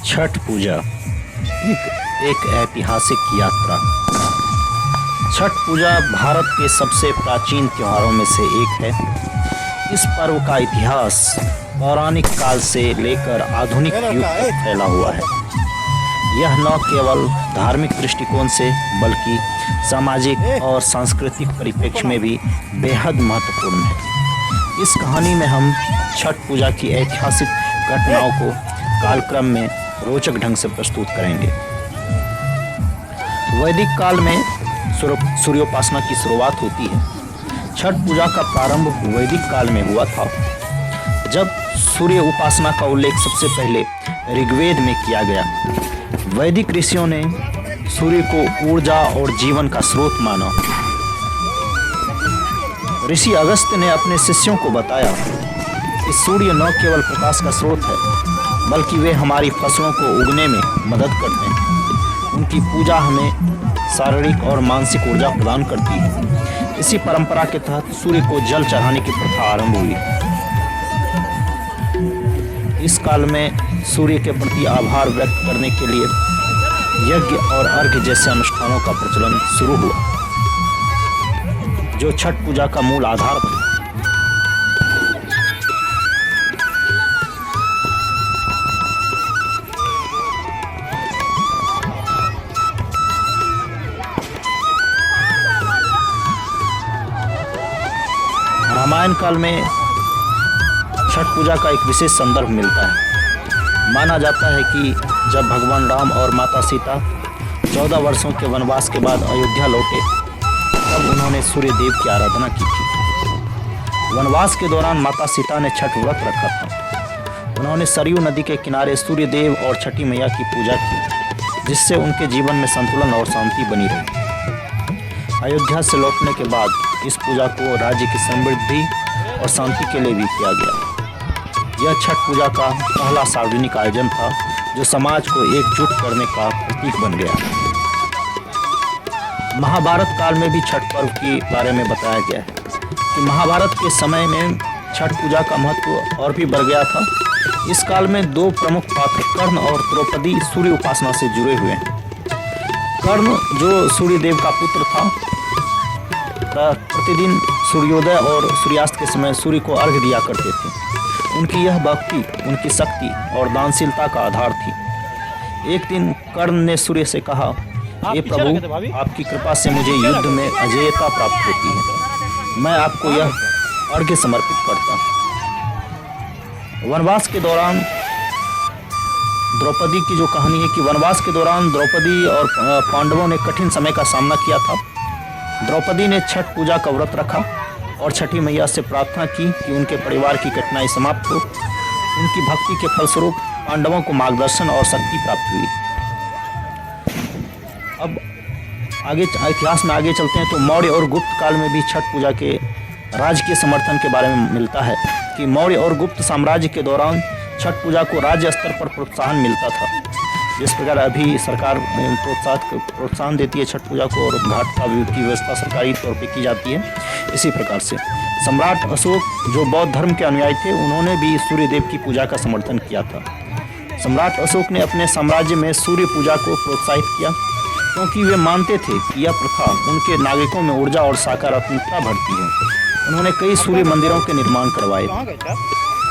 छठ पूजा एक ऐतिहासिक यात्रा। छठ पूजा भारत के सबसे प्राचीन त्योहारों में से एक है। इस पर्व का इतिहास पौराणिक काल से लेकर आधुनिक युग तक फैला हुआ है। यह न केवल धार्मिक दृष्टिकोण से बल्कि सामाजिक और सांस्कृतिक परिप्रेक्ष्य में भी बेहद महत्वपूर्ण है। इस कहानी में हम छठ पूजा की ऐतिहासिक घटनाओं को कालक्रम में रोचक ढंग से प्रस्तुत करेंगे। वैदिक काल में सूर्योपासना की शुरुआत होती है। छठ पूजा का प्रारंभ वैदिक काल में हुआ था, जब सूर्य उपासना का उल्लेख सबसे पहले ऋग्वेद में किया गया। वैदिक ऋषियों ने सूर्य को ऊर्जा और जीवन का स्रोत माना। ऋषि अगस्त्य ने अपने शिष्यों को बताया कि सूर्य न केवल प्रकाश का स्रोत है, बल्कि वे हमारी फसलों को उगने में मदद करते हैं। उनकी पूजा हमें शारीरिक और मानसिक ऊर्जा प्रदान करती है। इसी परंपरा के तहत सूर्य को जल चढ़ाने की प्रथा आरंभ हुई। इस काल में सूर्य के प्रति आभार व्यक्त करने के लिए यज्ञ और अर्घ्य जैसे अनुष्ठानों का प्रचलन शुरू हुआ, जो छठ पूजा का मूल आधार था। रामायण काल में छठ पूजा का एक विशेष संदर्भ मिलता है। माना जाता है कि जब भगवान राम और माता सीता 14 वर्षों के वनवास के बाद अयोध्या लौटे, तब उन्होंने सूर्य देव की आराधना की थी। वनवास के दौरान माता सीता ने छठ व्रत रखा था। उन्होंने सरयू नदी के किनारे सूर्य देव और छठी मैया की पूजा की, जिससे उनके जीवन में संतुलन और शांति बनी रही। अयोध्या से लौटने के बाद इस पूजा को राज्य की समृद्धि और शांति के लिए भी किया गया। यह छठ पूजा का पहला सार्वजनिक आयोजन था, जो समाज को एकजुट करने का प्रतीक बन गया। महाभारत काल में भी छठ पर्व के बारे में बताया गया है कि महाभारत के समय में छठ पूजा का महत्व और भी बढ़ गया था। इस काल में दो प्रमुख पात्र कर्ण और द्रौपदी सूर्य उपासना से जुड़े हुए हैं। कर्ण, जो सूर्य देव का पुत्र था, प्रतिदिन सूर्योदय और सूर्यास्त के समय सूर्य को अर्घ्य दिया करते थे। उनकी यह भक्ति उनकी शक्ति और दानशीलता का आधार थी। एक दिन कर्ण ने सूर्य से कहा, हे प्रभु, आपकी कृपा से मुझे युद्ध में अजेयता प्राप्त होती है। मैं आपको यह अर्घ्य समर्पित करता हूँ। वनवास के दौरान द्रौपदी की जो कहानी है कि वनवास के दौरान द्रौपदी और पांडवों ने कठिन समय का सामना किया था। द्रौपदी ने छठ पूजा का व्रत रखा और छठी मैया से प्रार्थना की कि उनके परिवार की कठिनाई समाप्त हो। उनकी भक्ति के फलस्वरूप पांडवों को मार्गदर्शन और शक्ति प्राप्त हुई। अब आगे इतिहास में आगे चलते हैं तो मौर्य और गुप्त काल में भी छठ पूजा के राजकीय समर्थन के बारे में मिलता है कि मौर्य और गुप्त साम्राज्य के दौरान छठ पूजा को राज्य स्तर पर प्रोत्साहन मिलता था। जिस प्रकार अभी सरकार प्रोत्साहन देती है छठ पूजा को और घाट की व्यवस्था सरकारी तौर पे की जाती है, इसी प्रकार से सम्राट अशोक, जो बौद्ध धर्म के अनुयायी थे, उन्होंने भी सूर्य देव की पूजा का समर्थन किया था। सम्राट अशोक ने अपने साम्राज्य में सूर्य पूजा को प्रोत्साहित किया, क्योंकि वे मानते थे कि यह प्रथा उनके नागरिकों में ऊर्जा और सकारात्मकता भरती है। उन्होंने कई सूर्य मंदिरों के निर्माण करवाए।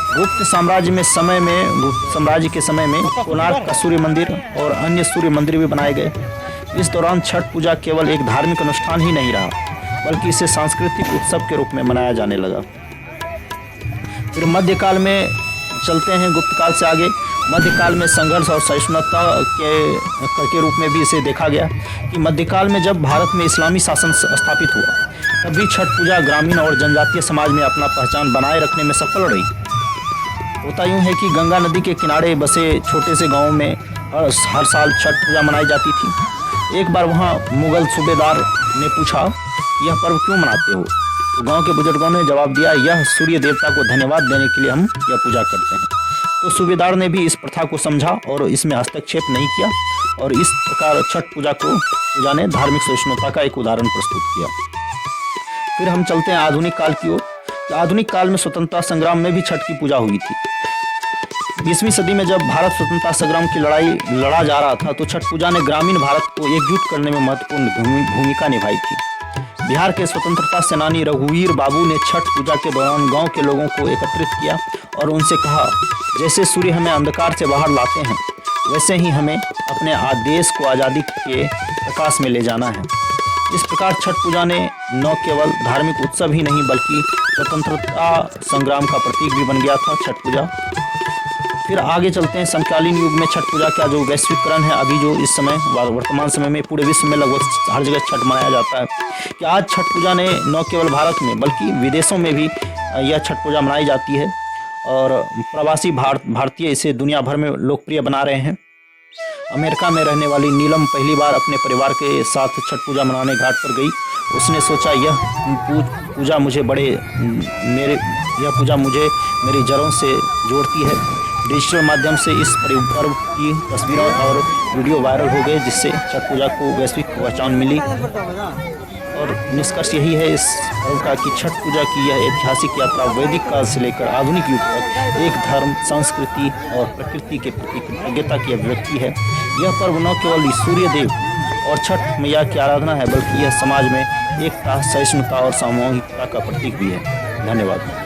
गुप्त साम्राज्य के समय में कोणार्क का सूर्य मंदिर और अन्य सूर्य मंदिर भी बनाए गए। इस दौरान छठ पूजा केवल एक धार्मिक अनुष्ठान ही नहीं रहा, बल्कि इसे सांस्कृतिक उत्सव के रूप में मनाया जाने लगा। फिर मध्यकाल में चलते हैं, गुप्त काल से आगे। मध्यकाल में संघर्ष और सहिष्णुता के रूप में भी इसे देखा गया कि मध्यकाल में जब भारत में इस्लामी शासन स्थापित हुआ, तभी छठ पूजा ग्रामीण और जनजातीय समाज में अपना पहचान बनाए रखने में सफल रही। होता यूँ है कि गंगा नदी के किनारे बसे छोटे से गांव में हर साल छठ पूजा मनाई जाती थी। एक बार वहां मुगल सूबेदार ने पूछा, यह पर्व क्यों मनाते हो? तो गांव के बुजुर्गों ने जवाब दिया, यह सूर्य देवता को धन्यवाद देने के लिए हम यह पूजा करते हैं। तो सूबेदार ने भी इस प्रथा को समझा और इसमें हस्तक्षेप नहीं किया, और इस प्रकार छठ पूजा ने धार्मिक सहिष्णुता का एक उदाहरण प्रस्तुत किया। फिर हम चलते हैं आधुनिक काल की ओर। आधुनिक काल में स्वतंत्रता संग्राम में भी छठ की पूजा हुई थी। 20वीं सदी में जब भारत स्वतंत्रता संग्राम की लड़ाई लड़ा जा रहा था तो छठ पूजा ने ग्रामीण भारत को एकजुट करने में महत्वपूर्ण भूमिका निभाई थी। बिहार के स्वतंत्रता सेनानी रघुवीर बाबू ने छठ पूजा के दौरान गांव के लोगों को एकत्रित किया और उनसे कहा, जैसे सूर्य हमें अंधकार से बाहर लाते हैं वैसे ही हमें अपने देश को आज़ादी के प्रकाश में ले जाना है। इस प्रकार छठ पूजा ने न केवल धार्मिक उत्सव ही नहीं बल्कि स्वतंत्रता संग्राम का प्रतीक भी बन गया था छठ पूजा। फिर आगे चलते हैं, समकालीन युग में छठ पूजा का जो वैश्वीकरण है, अभी जो इस समय वर्तमान समय में पूरे विश्व में लगभग हर जगह छठ मनाया जाता है, कि आज छठ पूजा ने न केवल भारत में बल्कि विदेशों में भी यह छठ पूजा मनाई जाती है और प्रवासी भारतीय इसे दुनिया भर में लोकप्रिय बना रहे हैं। अमेरिका में रहने वाली नीलम पहली बार अपने परिवार के साथ छठ पूजा मनाने घाट पर गई। उसने सोचा यह पूजा मुझे मेरी जड़ों से जोड़ती है। डिजिटल माध्यम से इस पर्व की तस्वीरें और वीडियो वायरल हो गए, जिससे छठ पूजा को वैश्विक पहचान मिली। और निष्कर्ष यही है इस पर्व का कि छठ पूजा की यह ऐतिहासिक यात्रा वैदिक काल से लेकर आधुनिक युग तक एक धर्म, संस्कृति और प्रकृति के प्रति कृतज्ञता की अभिव्यक्ति है। यह पर्व न केवल सूर्य देव और छठ मैया की आराधना है बल्कि यह समाज में एकता, सहिष्णुता और सामूहिकता का प्रतीक भी है। धन्यवाद।